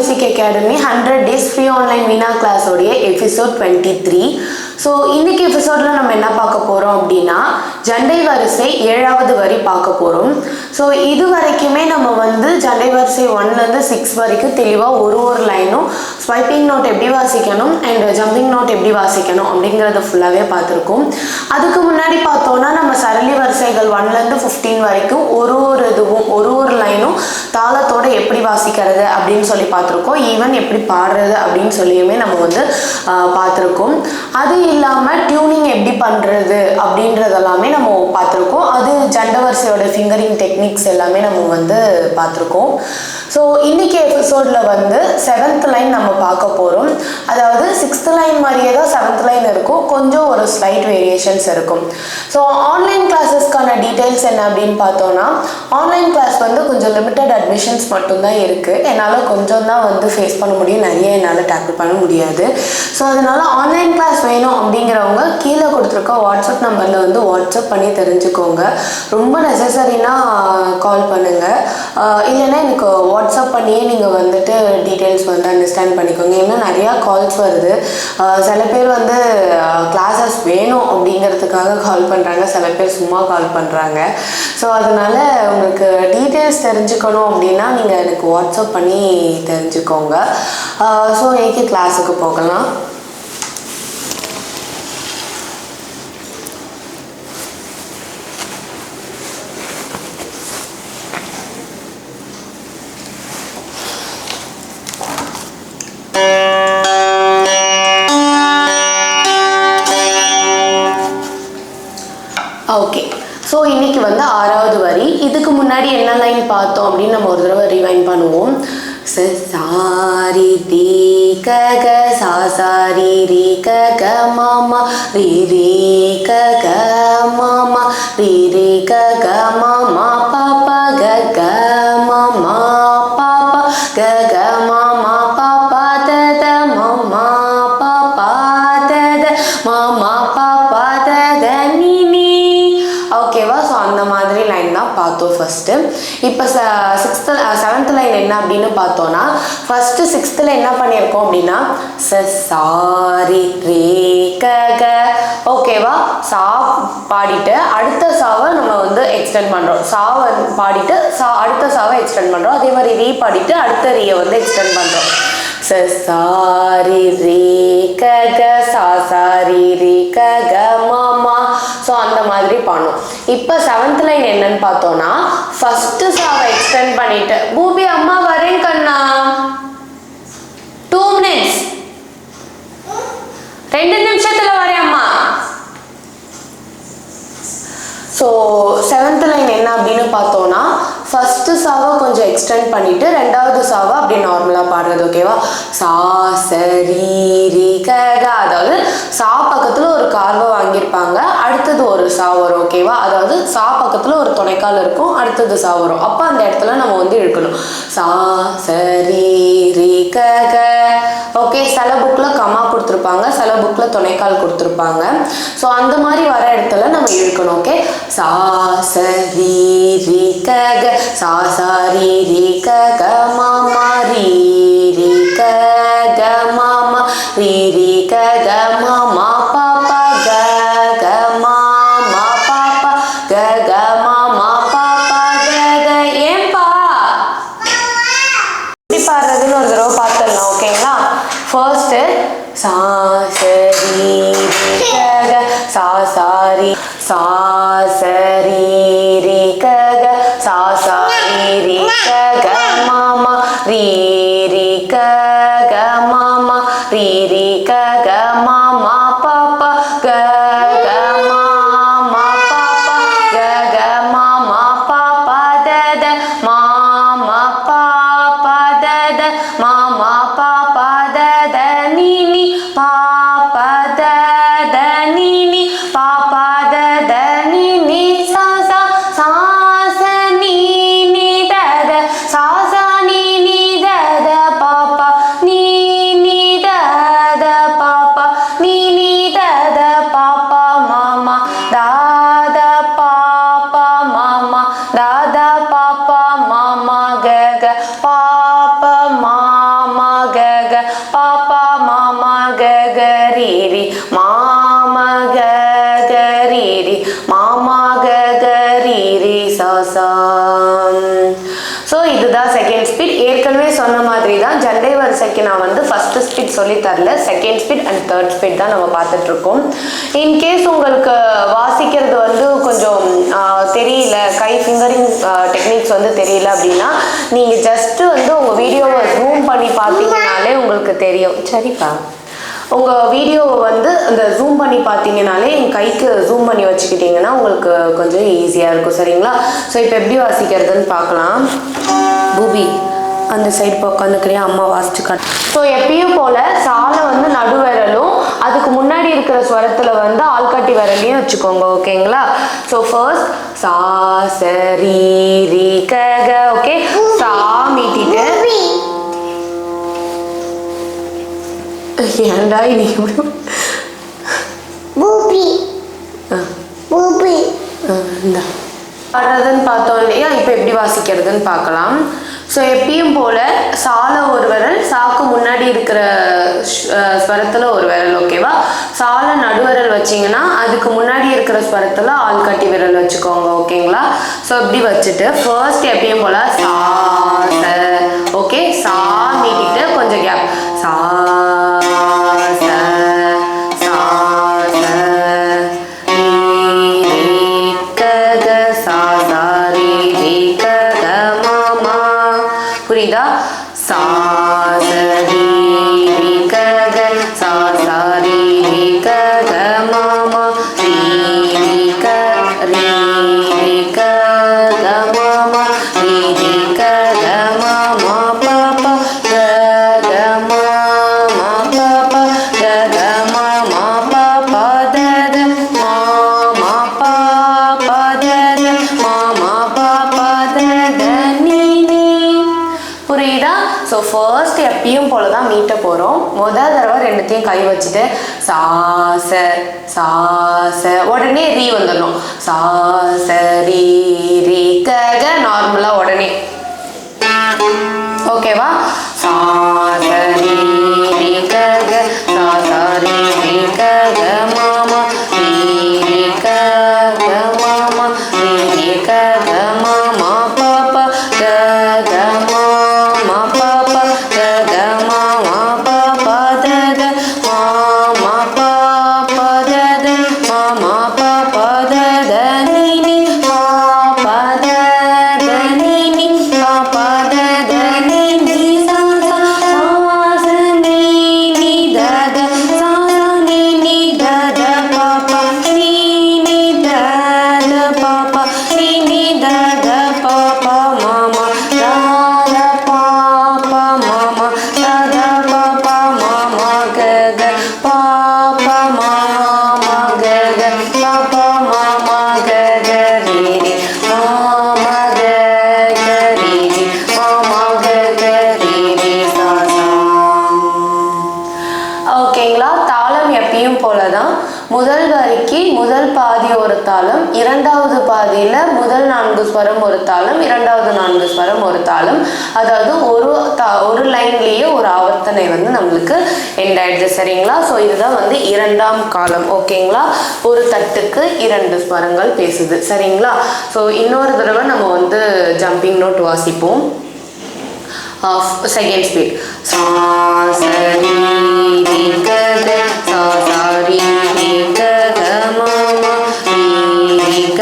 Music Academy 100 days free online Veena class உடைய episode 23. So இன்னைக்கு எபிசோடில் நம்ம என்ன பார்க்க போகிறோம் அப்படின்னா ஜண்டை வரிசை 7வது வரி பார்க்க போகிறோம். ஸோ இது வரைக்குமே நம்ம வந்து ஜண்டை வரிசை 1லேருந்து 6 வரைக்கும் தெளிவாக ஒரு லைனும் ஸ்வைப்பிங் நோட் எப்படி வாசிக்கணும் அண்ட் ஜம்பிங் நோட் எப்படி வாசிக்கணும் அப்படிங்கிறத ஃபுல்லாகவே பார்த்துருக்கோம். அதுக்கு முன்னாடி பார்த்தோன்னா நம்ம சரளி வரிசைகள் 1லேருந்து 15 வரைக்கும் இதுவும் ஒரு லைனும் தாளத்தோடு எப்படி வாசிக்கிறது அப்படின்னு சொல்லி பார்த்துருக்கோம். ஈவன் எப்படி பாடுறது அப்படின்னு சொல்லியுமே நம்ம வந்து பார்த்துருக்கோம். அது இல்லாமல் டியூனிங் எப்படி பண்ணுறது அப்படின்றதெல்லாமே நம்ம பார்த்துருக்கோம். அது ஜண்ட வரிசையோட ஃபிங்கரிங் டெக்னிக்ஸ் எல்லாமே நம்ம வந்து பார்த்துருக்கோம். ஸோ இன்றைக்கி எபிசோடில் வந்து 7th லைன் நம்ம பார்க்க போகிறோம். அதாவது 6th லைன் மாதிரியே தான் 7th லைன் இருக்கும், கொஞ்சம் ஒரு ஸ்லைட் வேரியேஷன்ஸ் இருக்கும். ஸோ ஆன்லைன் கிளாஸஸ்க்கான டீட்டெயில்ஸ் என்ன அப்படின்னு பார்த்தோன்னா ஆன்லைன் கிளாஸ் வந்து கொஞ்சம் லிமிட்டட் அட்மிஷன்ஸ் மட்டும்தான் இருக்குது. என்னால் கொஞ்சம் தான் வந்து ஃபேஸ் பண்ண முடியும், நிறைய என்னால் டேக்கிள் பண்ண முடியாது. ஸோ அதனால் ஆன்லைன் கிளாஸ் வேணும் அப்படிங்கிறவங்க கீழே கொடுத்துருக்க வாட்ஸ்அப் நம்பரில் வந்து வாட்ஸ்அப் பண்ணி தெரிஞ்சுக்கோங்க. ரொம்ப நெசசரினா கால் பண்ணுங்கள், இல்லைன்னா எனக்கு வாட்ஸ்அப் பண்ணியே நீங்கள் வந்துட்டு டீட்டெயில்ஸ் வந்து அண்டர்ஸ்டாண்ட் பண்ணிக்கோங்க. ஏன்னா நிறையா கால்ஸ் வருது. சில பேர் வந்து கிளாஸஸ் வேணும் அப்படிங்கிறதுக்காக கால் பண்ணுறாங்க, சில பேர் சும்மா கால் பண்ணுறாங்க. ஸோ அதனால் உங்களுக்கு டீட்டெயில்ஸ் தெரிஞ்சுக்கணும் அப்படின்னா நீங்கள் எனக்கு வாட்ஸ்அப் பண்ணி தெரிஞ்சுக்கோங்க. ஸோ இன்னைக்கு கிளாஸுக்கு போகலாம். ஓகே, ஸோ இன்னைக்கு வந்து 6வது வரி. இதுக்கு முன்னாடி என்ன லைன் பார்த்தோம் அப்படின்னு நம்ம ஒரு தடவை ரிவைண்ட் பண்ணுவோம். சாரி ரீ க க சா சாரி ரீ க க மாமா ரீ ரீ க க மாமா ரீ ரீ க க மாமா பாப்பா க க மாமா பாப்பா க க மாமா பாப்பா தத மாமா பாப்பா தத மாமா பாப்பா தத நீ. ஓகேவா? ஸோ அந்த மாதிரி லைன் தான் பார்த்தோம் ஃபஸ்ட்டு. இப்போ 7th லைன் என்ன அப்படின்னு பார்த்தோன்னா ஃபஸ்ட்டு 6th என்ன பண்ணியிருக்கோம் அப்படின்னா சாரி ரே க க. ஓகேவா? சா பாடிட்டு அடுத்த சாவை நம்ம வந்து எக்ஸ்டெண்ட் பண்ணுறோம். சாவை பாடிட்டு அடுத்த சாவை எக்ஸ்டெண்ட் பண்ணுறோம். அதே மாதிரி ரீ பாடிட்டு அடுத்த ரீயை வந்து எக்ஸ்டெண்ட் பண்ணுறோம். சாரி ரே க க சா சாரி ரே க க மாமா. ஸோ அந்த மாதிரி பண்ணும். இப்போ 7th லைன் என்னன்னு பார்த்தோன்னா ஃபஸ்ட்டு சாவை எக்ஸ்டெண்ட் பண்ணிட்டு பூபி அம்மா வரேன் கண்ணா 2 minutes 2 நிமிஷத்துல வரேன் அம்மா. ஸோ 7th லைன் என்ன அப்படின்னு பார்த்தோன்னா ஃபஸ்ட்டு சாவை கொஞ்சம் எக்ஸ்டெண்ட் பண்ணிவிட்டு 2வது சாவை அப்படி நார்மலாக பாடுறது. ஓகேவா? சா சரி ரீ க க. அதாவது சா பக்கத்தில் ஒரு கார்வை வாங்கியிருப்பாங்க, அடுத்தது ஒரு சா வரும். ஓகேவா? அதாவது சா பக்கத்தில் ஒரு துணைக்கால் இருக்கும், அடுத்தது சா வரும். அப்போ அந்த இடத்துல நம்ம வந்து இழுக்கணும். சா சரி ரீ க க. ஓகே, சில புக்கில் கமா கொடுத்துருப்பாங்க, சில புக்கில் துணைக்கால் கொடுத்துருப்பாங்க. ஸோ அந்த மாதிரி வர இடத்துல நம்ம இழுக்கணும். ஓகே? சா சரி ரீ க க சா சாரி ரீ க க மாமா ரீ ரீ க க மாமா ரீ ரீ க க மாமா பாப்பா க க மாமா பாப்பா க க மாமா பாப்பா க க. ஏன்பா எப்படி பாடுறதுன்னு ஒரு தடவை பார்த்துடலாம். ஓகேங்களா? ஃபர்ஸ்ட்டு சா சரி ரீ க க சா சாரி சா சரி ரீ க க சா சாரி ரீ க க மாமா ரீ ரீ க க மாமா ரீ ரீ க க மாமா பாப்பா க க மாமா பாப்பா க க மாமா பாப்பா தத மாமா பாப்பா தத மாமா பாப்பா தத நீ பாப்பா தத நீ பாப்பா தத நீ சா சா சா ச நீ தத சா சா நீ தத பாப்பா நீ தத பாப்பா நீ தத பாப்பா மாமா தாத பாப்பா மாமா தாத பாப்பா மாமா க க பாப்பா மாமா ஸோ இதுதான் செகண்ட் ஸ்பீட். ஏற்கனவே சொன்ன மாதிரி தான் ஜண்டை வரிசைக்கு நான் வந்து ஃபர்ஸ்ட் ஸ்பீட் சொல்லி தரல, second speed and third speed தான் நம்ம பார்த்துட்டு இருக்கோம். இன்கேஸ் உங்களுக்கு வாசிக்கிறது வந்து கொஞ்சம் தெரியல, கை ஃபிங்கரிங் டெக்னிக்ஸ் வந்து தெரியல அப்படின்னா நீங்கள் ஜஸ்ட்டு வந்து உங்கள் வீடியோவை ஜூம் பண்ணி பார்த்தீங்கனாலே உங்களுக்கு தெரியும். சரிப்பா, உங்கள் வீடியோவை வந்து இந்த ஜூம் பண்ணி பார்த்தீங்கனாலே என் கைக்கு ஜூம் பண்ணி வச்சுக்கிட்டிங்கன்னா உங்களுக்கு கொஞ்சம் ஈஸியாக இருக்கும். சரிங்களா? ஸோ இப்போ எப்படி வாசிக்கிறதுன்னு பார்க்கலாம். பூபி அந்த சைடு இப்போ உட்காந்துக்கிறியா, அம்மா வாசிச்சு காட்டு. ஸோ எப்பயும் போல் சாலை வந்து நடுவிரலும் அதுக்கு முன்னாடி இருக்கிற ஸ்வரத்தில் வந்து ஆள்காட்டி விரலையும் வச்சுக்கோங்க. ஓகேங்களா? ஸோ ஃபர்ஸ்ட் சா சரி ரி க க. ஓகே, சா மீட்டிட்டு ஏண்டா நீ பாடுறதுன்னு பார்த்தோம் இல்லையா? இப்போ எப்படி வாசிக்கிறதுன்னு பார்க்கலாம். ஸோ எப்பயும் போல் சால ஒரு விரல், சாக்கு முன்னாடி இருக்கிற ஸ்வரத்தில் ஒரு விரல். ஓகேவா? சால நடுவிரல் வச்சிங்கன்னா அதுக்கு முன்னாடி இருக்கிற ஸ்வரத்தில் ஆள்காட்டி விரல் வச்சுக்கோங்க. ஓகேங்களா? ஸோ இப்படி வச்சுட்டு ஃபர்ஸ்ட் எப்பயும் போல் சா ச. ஓகே, சா நீட்டிட்டு கொஞ்சம் கேப் சா ச சா ச ரீ க க சா சா ரீ ரீ க க மா மா. புரியுதா? சா ச ரீ ரீ க க சா சா ரீ ரீ க க மா மா ரீ ரீ க ரீ ரீ க க மா மா ரீ ரீ க க மா மா பா பா க க மா மா பா பா க க மா மா பா பா த த மா மா பா பா த த மா மா பா பா த த நீ நீ. புரியுதா? ஸோ ஃபர்ஸ்ட் எப்பயும் போல தான் மீட்ட போகிறோம். முதல் தடவை ரெண்டுத்தையும் கை வச்சுட்டு சா ச சா ச உடனே ரீ வந்துடணும். சா ச ரீ ரீ க க நார்மலாக உடனே. ஓகேவா? சா ச ரீ ரீ க க சா சா ரீ ரீ க க மா மா ரீ ரீ க க மா மா ரீ ரீ க க மா மா பா பா க க மா மா பா பா க க மா மா பா பா த த மா மா பா பா த த மா மா பா பா த த நீ நீ மா பா த த நீ நீ மா பா த த நீ நீ சா சா சா நீ நீ த த சா சா நீ நீ த த பா பா நீ நீ த த பா பா நீ நீ த த பா பா மா மா த த பா பா மா மா த த பா பா மா மா க க பா பா மா மா க க பா பா மா மா க க ரீ ரீ மா மா க க ரீ ரீ மா மா க க ரீ ரீ சா சா. ஓகேங்களா? தாளம் எப்பயும் போல தான். முதல் வரிக்கு முதல் பாதி ஒரு தாளம், இரண்டாவது பாதியில் முதல் 4 ஸ்வரம் ஒரு தாளம், இரண்டாவது 4 ஸ்வரம் ஒரு தாளம். அதாவது ஒரு லைன்லேயே ஒரு ஆவர்த்தனை வந்து நம்மளுக்கு எண்ட் ஆயிடுது. சரிங்களா? ஸோ இதுதான் வந்து இரண்டாம் காலம். ஓகேங்களா? ஒரு தட்டுக்கு 2 ஸ்வரங்கள் பேசுது. சரிங்களா? ஸோ இன்னொரு தடவை நம்ம வந்து ஜம்பிங் நோட் வாசிப்போம். செகண்ட் ஸ்பீட் சா ச ரீ ரீ க க சா சா ரீ ரீ க க மா மா ரீ ரீ க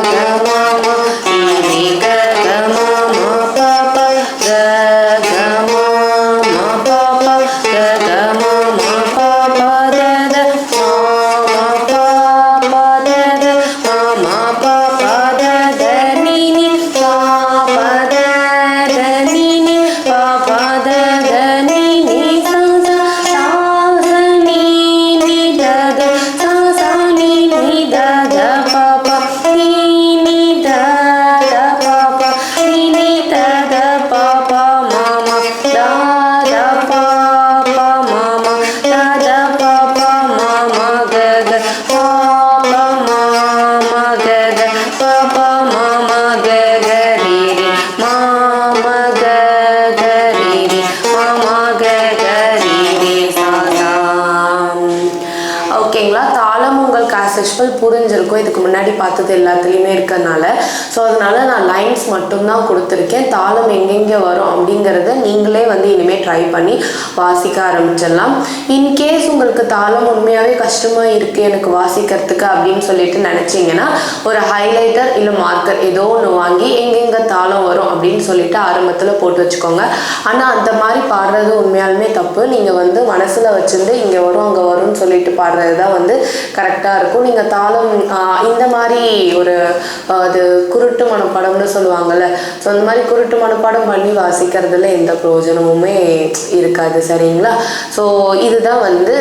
க மா மா ரீ ரீ க க மா மா பா பா க க மா மா பா பா க க மா மா பா பா த த மா மா பா பா த த மா மா பா பா த த நீ நீ பா பா த த நீ நீ பா பா த த நீ நீ சா சா சா ச நீ நீ த த சா சா நீ நீ த த பா பா நீ நீ த த பா பா நீ நீ த த பா பா மா மா த த பா பா மா மா த த பா பா மா மா க க பா பா மா மா க க பா பா மா மா க க ரீ ரீ மா மா க க ரீ ரீ மா மா க க ரீ ரீ சா சா. ஓகேங்களா? தாளம் உங்களுக்கு ஆஸ் யூஷுவல் புரிஞ்சிருக்கும். இருக்கும், இதுக்கு முன்னாடி பார்த்தது எல்லாத்துலேயுமே இருக்கிறதுனால. ஸோ அதனால நான் லைன்ஸ் மட்டும்தான் கொடுத்துருக்கேன். தாளம் எங்கெங்கே வரும் அப்படிங்கிறத நீங்களே வந்து இனிமேல் ட்ரை பண்ணி வாசிக்க ஆரம்பிச்சிடலாம். இன்கேஸ் உங்களுக்கு தாளம் உண்மையாகவே கஷ்டமாக இருக்குது எனக்கு வாசிக்கிறதுக்கு அப்படின்னு சொல்லிட்டு நினச்சிங்கன்னா ஒரு ஹைலைட்டர் இல்லை மார்க்கர் ஏதோ ஒன்று வாங்கி எங்கெங்கே தாளம் வரும் அப்படின்னு சொல்லிட்டு ஆரம்பத்தில் போட்டு வச்சுக்கோங்க. ஆனால் அந்த மாதிரி பாடுறது உண்மையாலுமே தப்பு. நீங்கள் வந்து மனசில் வச்சுருந்து இங்கே வரும் அங்கே வரும்னு சொல்லிட்டு பாடுறது தான் வந்து கரெக்டாக இருக்கும். நீங்கள் தாளம் இந்த மாதிரி ஒரு அது குருட்டு மனப்பாடம்னு சொல்லுவாங்கள்ல, ஸோ அந்த மாதிரி குருட்டு மனப்பாடம் பண்ணி வாசிக்கிறதுல எந்த பிரயோஜனமுமே இருக்காது. சரிங்களா? ஸோ இதுதான் வந்து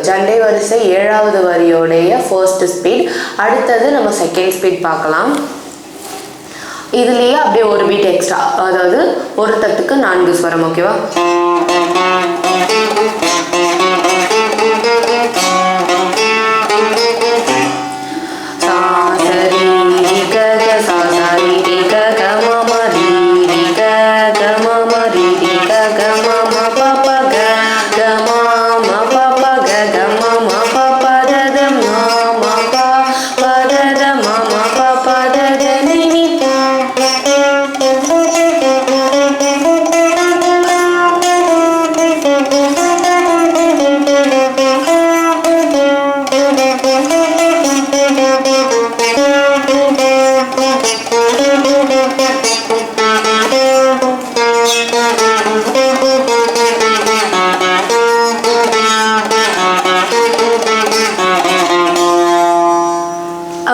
ஜண்டை வரிசை 7வது வரியோடைய ஃபர்ஸ்ட் ஸ்பீட். அடுத்தது நம்ம செகண்ட் ஸ்பீட் பார்க்கலாம். இதுலேயே அப்படியே ஒரு பீட் எக்ஸ்ட்ரா, அதாவது ஒரு தட்டுக்கு 4 ஸ்வரம். ஓகேவா?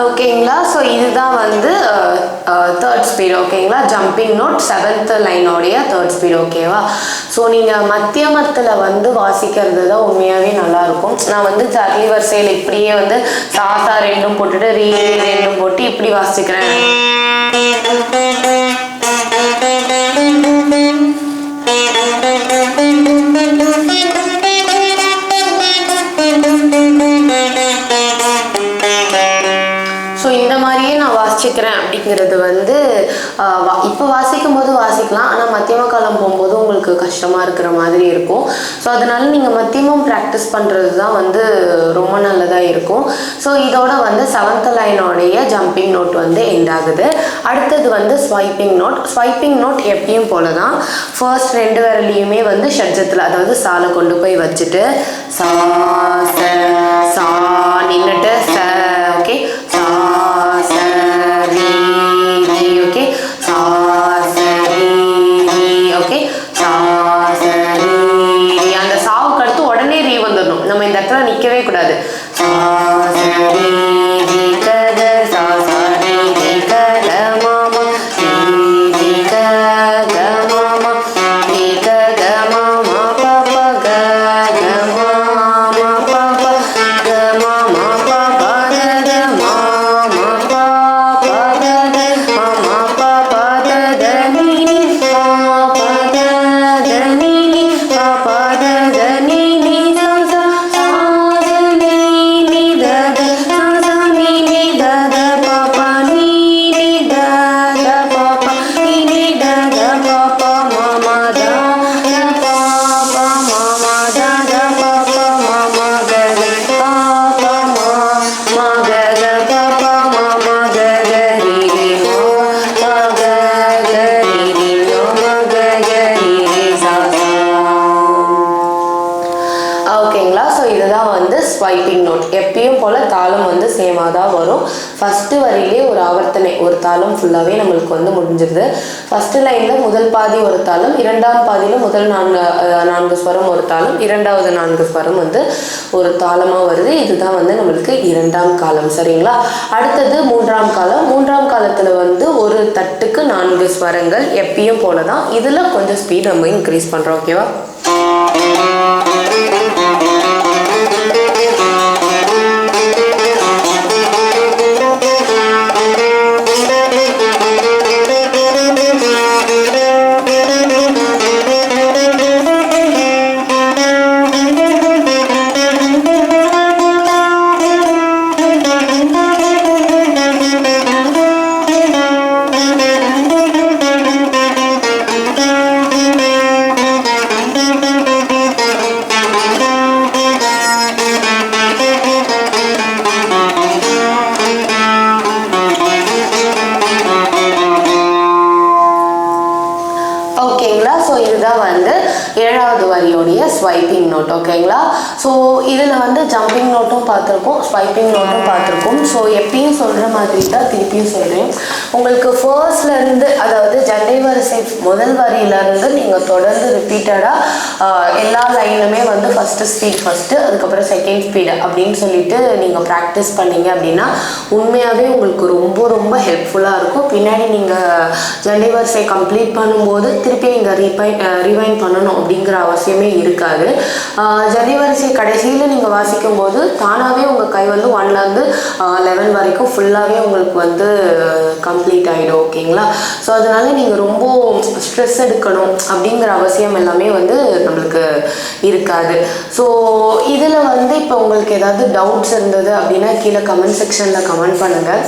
ஓகேங்களா? ஸோ இதுதான் வந்து தேர்ட் ஸ்பீட். ஓகேங்களா? ஜம்பிங் நோட் 7th லைனோடைய தேர்ட் ஸ்பீட். ஓகேவா? ஸோ நீங்கள் மத்தியமத்தில் வந்து வாசிக்கிறது தான் உண்மையாகவே நல்லாயிருக்கும். நான் வந்து சர்லி வரிசையில் இப்படியே வந்து சாசா 2 போட்டுட்டு ரீ 2 போட்டு இப்படி வாசிக்கிறேன். ஸோ இந்த மாதிரியே நான் வாசிக்கிறேன் அப்படிங்கிறது வந்து இப்போ வாசிக்கும் போது வாசிக்கலாம், ஆனால் மத்தியம காலம் போகும்போது உங்களுக்கு கஷ்டமாக இருக்கிற மாதிரி இருக்கும். ஸோ அதனால நீங்கள் மத்தியமம் ப்ராக்டிஸ் பண்ணுறது தான் வந்து ரொம்ப நல்லதாக இருக்கும். ஸோ இதோட வந்து 7th லைனோடைய ஜம்பிங் நோட் வந்து எண்ட் ஆகுது. அடுத்தது வந்து ஸ்வைப்பிங் நோட். ஸ்வைப்பிங் நோட் எப்பயும் போல தான் ஃபர்ஸ்ட் 2 விரலையுமே வந்து ஷட்ஜத்தில், அதாவது சாலை கொண்டு போய் வச்சுட்டு சா சா நின்றுட்டு ச. ஓகே? சா ச ரீ ரீ. ஓகே? சா ச ரீ ரீ. ஓகே? சா ச ரீ ரீ. அந்த சாவுக்கு அடுத்து உடனே ரீ வந்துடணும். நம்ம இந்த இடத்துல நிற்கவே கூடாது. சா ச ரீ ரீ க க சா சா ரீ ரீ க க மாமா ரீ ரீ க க மாமா ரீ க க மாமா ப ப க க மாமா ப ப க மாமா ப ப க க மாமா ப ப க க மாமா ப ப க க நீ நீ ப ப க க நீ நீ ப ப க க நீ நீ சா சா சா நீ நீ த த சா சா நீ நீ த த ப ப நீ நீ த த ப ப நீ நீ த த ப ப மாமா த த ப ப மாமா த த ப ப மாமா க க ப ப மா க க ப ப மாமா க க ரீ ரீ மோ ப க க ரீ ரீ மோ ம க க ரீ ரீ சா சா. ஓகேங்களா? ஸோ இதுதான் வந்து ஸ்வைப்பிங் நோட். எப்பயும் போல் தாளம் வந்து சேமாக தான் வரும். ஃபஸ்ட்டு வரியிலே ஒரு ஆவர்த்தனை, ஒரு தாளம் ஃபுல்லாகவே நம்மளுக்கு வந்து முடிஞ்சிருது. ஃபஸ்ட்டு லைனில் முதல் பாதி ஒரு தாளம், 2ஆம் பாதியில் முதல் 4 ஸ்வரம் ஒரு தாளம், 2வது 4 ஸ்வரம் வந்து ஒரு தாளமாக வருது. இதுதான் வந்து நம்மளுக்கு 2ஆம் காலம். சரிங்களா? அடுத்தது 3ஆம் காலம். 3ஆம் காலத்தில் வந்து ஒரு தட்டுக்கு 4 ஸ்வரங்கள் எப்பயும் போல தான். இதில் கொஞ்சம் ஸ்பீட் நம்ம இன்க்ரீஸ் பண்ணுறோம். ஓகேவா? ஓகேங்களா. ஸோ இதுதான் வந்து 7வது வரியோடைய ஸ்வைப்பிங் நோட். ஓகேங்களா. ஸோ இதில் வந்து ஜம்பிங் நோட்டும் பார்த்துருக்கோம், ஸ்வைப்பிங் நோட்டும் பார்த்துருக்கோம். ஸோ எப்பயும் சொல்கிற மாதிரி தான் திருப்பியும் சொல்கிறேன். உங்களுக்கு ஃபர்ஸ்ட்லேருந்து, அதாவது ஜண்டை வரிசை முதல் வரியிலேருந்து நீங்கள் தொடர்ந்து ரிப்பீட்டடாக எல்லா லைனுமே வந்து ஃபஸ்ட்டு ஸ்பீட் ஃபஸ்ட்டு, அதுக்கப்புறம் செகண்ட் ஸ்பீடு அப்படின்னு சொல்லிட்டு நீங்கள் ப்ராக்டிஸ் பண்ணீங்க அப்படின்னா உண்மையாகவே உங்களுக்கு ரொம்ப ரொம்ப ஹெல்ப்ஃபுல்லாக இருக்கும். பின்னாடி நீங்கள் ஜண்டை வரிசை கம்ப்ளீட் பண்ணும்போது திருப்பி நீங்கள் ரிவைண்ட் பண்ணணும் அப்படிங்கிற அவசியமே இருக்காது. ஜண்டை வரிசை கடைசியில் நீங்கள் வாசிக்கும் போது தானாகவே உங்கள் கை வந்து 1லேருந்து 11 வரைக்கும் ஃபுல்லாகவே உங்களுக்கு வந்து கம்ப்ளீட் ஆகிடும். ஓகேங்களா. ஸோ அதனால நீங்கள் ரொம்ப ஸ்ட்ரெஸ் எடுக்கணும் அப்படிங்கிற அவசியம் எல்லாமே வந்து நம்மளுக்கு இருக்காது. ஸோ இதில் வந்து இப்போ உங்களுக்கு ஏதாவது டவுட்ஸ் இருந்தது அப்படின்னா கீழே கமெண்ட் செக்ஷனில் கமெண்ட் பண்ணுங்கள்.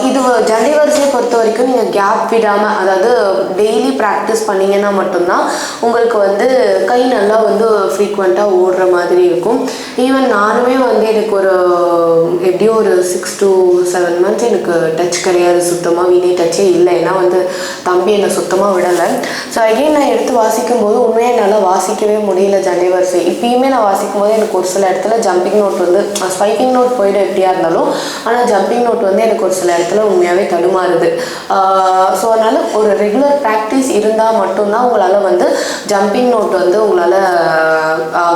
இது ஜண்டை வரிசையை பொறுத்த வரைக்கும் நீங்கள் கேப் விடாமல், அதாவது டெய்லி ப்ராக்டிஸ் பண்ணிங்கன்னா மட்டும்தான் உங்களுக்கு வந்து கை நல்லா வந்து ஃப்ரீக்வெண்ட்டாக ஓடுற மாதிரி இருக்கும். ஈவன் நானுமே வந்து எனக்கு ஒரு எப்படியோ ஒரு 6 to 7 months எனக்கு டச் கிடையாது, சுத்தமாக வீணே டச்சே இல்லை. ஏன்னா வந்து தம்பி என்னை சுத்தமாக விடலை. ஸோ அகைன் நான் எடுத்து வாசிக்கும் போது உண்மையாக என்னால் வாசிக்கவே முடியல ஜண்டை வரிசை. இப்பயுமே நான் வாசிக்கும் போது எனக்கு ஒரு சில இடத்துல ஜம்பிங் நோட் வந்து ஸ்வைப்பிங் நோட் போய்டும் எப்படியா இருந்தாலும், ஆனால் ஜம்பிங் நோட் வந்து எனக்கு ஒரு சில இடத்துல உண்மையாகவே தடுமாறுது. ஸோ அதனால் ஒரு ரெகுலர் ப்ராக்டிஸ் இருந்தால் மட்டும்தான் உங்களால் வந்து ஜம்பிங் நோட் வந்து உங்களால்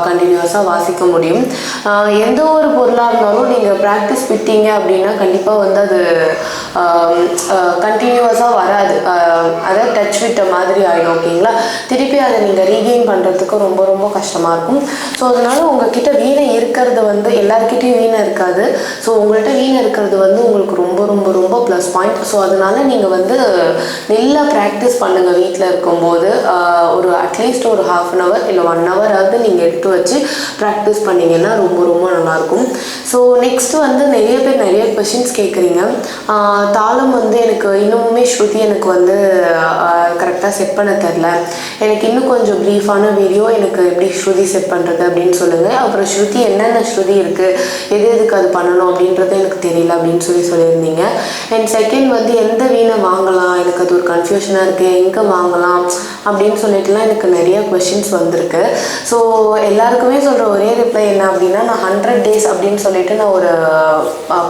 கண்டினியூஸாக வாசிக்க முடியும். எந்த ஒரு பொருளாக இருந்தாலும் நீங்கள் ப்ராக்டிஸ் விட்டீங்க அப்படின்னா கண்டிப்பாக வந்து அது கண்டினியூஸாக வராது, அதை டச் விட்ட மாதிரி ஆகிடும். ஓகேங்களா. திருப்பி அதை நீங்கள் ரீகெயின் பண்ணுறதுக்கு ரொம்ப ரொம்ப கஷ்டமாக இருக்கும். ஸோ அதனால் உங்கள்கிட்ட வீணை இருக்கிறது வந்து எல்லாருக்கிட்டையும் வீணை இருக்காது. ஸோ உங்கள்கிட்ட வீணை இருக்கிறது வந்து உங்களுக்கு ரொம்ப ரொம்ப ரொம்ப ப்ளஸ் பாயிண்ட். ஸோ அதனால் நீங்கள் வந்து நல்லா ப்ராக்டிஸ் பண்ணுங்கள். வீட்டில் இருக்கும்போது ஒரு அட்லீஸ்ட் ஒரு 1/2 hour இல்லை 1 hour நீங்கள் எடுத்து வச்சு ப்ராக்டிஸ் பண்ணிங்கன்னா ரொம்ப ரொம்ப நல்லாயிருக்கும். ஸோ நெக்ஸ்ட்டு வந்து நிறைய பேர் நிறைய கொஷின்ஸ் கேட்குறீங்க. தாளம் வந்து எனக்கு இன்னுமுமே ஸ்ருதி எனக்கு வந்து கரெக்டாக செட் பண்ண தெரில, எனக்கு இன்னும் கொஞ்சம் ப்ரீஃபான வீடியோ எனக்கு எப்படி ஸ்ருதி செட் பண்ணுறது அப்படின்னு சொல்லுங்கள். அப்புறம் ஸ்ருதி என்னென்ன ஸ்ருதி இருக்குது, எதுக்கு அது பண்ணணும் அப்படின்றது எனக்கு தெரியல அப்படின்னு சொல்லியிருந்தீங்க. அண்ட் செகண்ட் வந்து எந்த வீணை வாங்கலாம், எனக்கு அது ஒரு கன்ஃபியூஷனாக இருக்குது, எங்கே வாங்கலாம் அப்படின்னு சொல்லிட்டுலாம் எனக்கு நிறைய கொஷின்ஸ் வந்திருக்கு. ஸோ எல்லாருக்குமே சொல்கிற ஒரே ரிப்ளை என்ன அப்படின்னா, நான் 100 days அப்படின்னு சொல்லிட்டு நான் ஒரு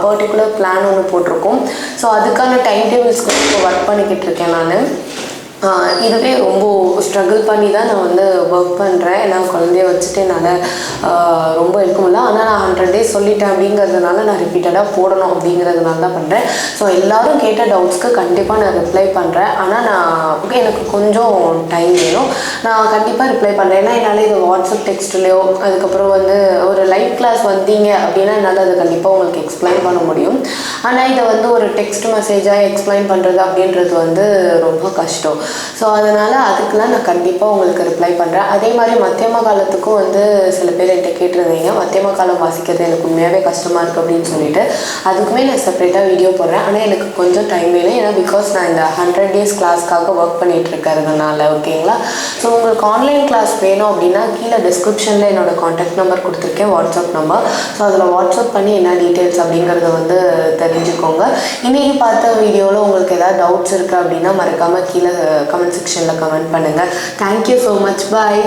பர்டிகுலர் பிளான் ஒன்று போட்டிருக்கோம். ஸோ அதுக்கான டைம் டேபிள்ஸ்க்கு இப்போ ஒர்க் பண்ணிக்கிட்டு இருக்கேன் நான். இதுவே ரொம்ப ஸ்ட்ரகிள் பண்ணி தான் நான் வந்து ஒர்க் பண்ணுறேன். ஏன்னா குழந்தைய வச்சுட்டு என்னால் ரொம்ப இருக்க முடியல. ஆனால் நான் 100 days சொல்லிட்டேன் அப்படிங்கிறதுனால நான் ரிப்பீட்டடாக போடணும் அப்படிங்கிறதுனால தான் பண்ணுறேன். ஸோ எல்லோரும் கேட்ட டவுட்ஸ்க்கு கண்டிப்பாக நான் ரிப்ளை பண்ணுறேன். ஆனால் நான் எனக்கு கொஞ்சம் டைம் வேணும், நான் கண்டிப்பாக ரிப்ளை பண்ணுறேன். ஏன்னா என்னால் இது வாட்ஸ்அப் டெக்ஸ்ட்லேயோ அதுக்கப்புறம் வந்து ஒரு லைவ் கிளாஸ் வந்தீங்க அப்படின்னா என்னால் அதை கண்டிப்பாக உங்களுக்கு எக்ஸ்பிளைன் பண்ண முடியும். ஆனால் இதை வந்து ஒரு டெக்ஸ்ட் மெசேஜாக எக்ஸ்பிளைன் பண்ணுறது அப்படின்றது வந்து ரொம்ப கஷ்டம். ஸோ அதனால் அதுக்கெலாம் நான் கண்டிப்பாக உங்களுக்கு ரிப்ளை பண்ணுறேன். அதே மாதிரி மத்தியம காலத்துக்கும் வந்து சில பேர் என்கிட்ட கேட்டிருந்தீங்க, மத்தியம காலம் வாசிக்கிறது எனக்கு உண்மையாகவே கஷ்டமாக இருக்குது அப்படின்னு சொல்லிட்டு. அதுக்குமே நான் செப்பரேட்டாக வீடியோ போடுறேன். ஆனால் எனக்கு கொஞ்சம் டைம் வேணும், ஏன்னா பிகாஸ் நான் இந்த 100 days கிளாஸ்க்காக ஒர்க் பண்ணிகிட்டு இருக்கிறதுனால. ஓகேங்களா. ஸோ உங்களுக்கு ஆன்லைன் கிளாஸ் வேணும் அப்படின்னா கீழே டிஸ்கிரிப்ஷனில் என்னோடய காண்டாக்ட் நம்பர் கொடுத்துருக்கேன், வாட்ஸ்அப் நம்பர். ஸோ அதில் வாட்ஸ்அப் பண்ணி என்ன டீட்டெயில்ஸ் அப்படிங்கிறத வந்து தெரிஞ்சுக்கோங்க. இன்றைக்கி பார்த்த வீடியோவில் உங்களுக்கு ஏதாவது டவுட்ஸ் இருக்குது அப்படின்னா மறக்காமல் கீழே கமெண்ட் செக்ஷனில் கமெண்ட் பண்ணுங்கள். Thank you so much. பாய்.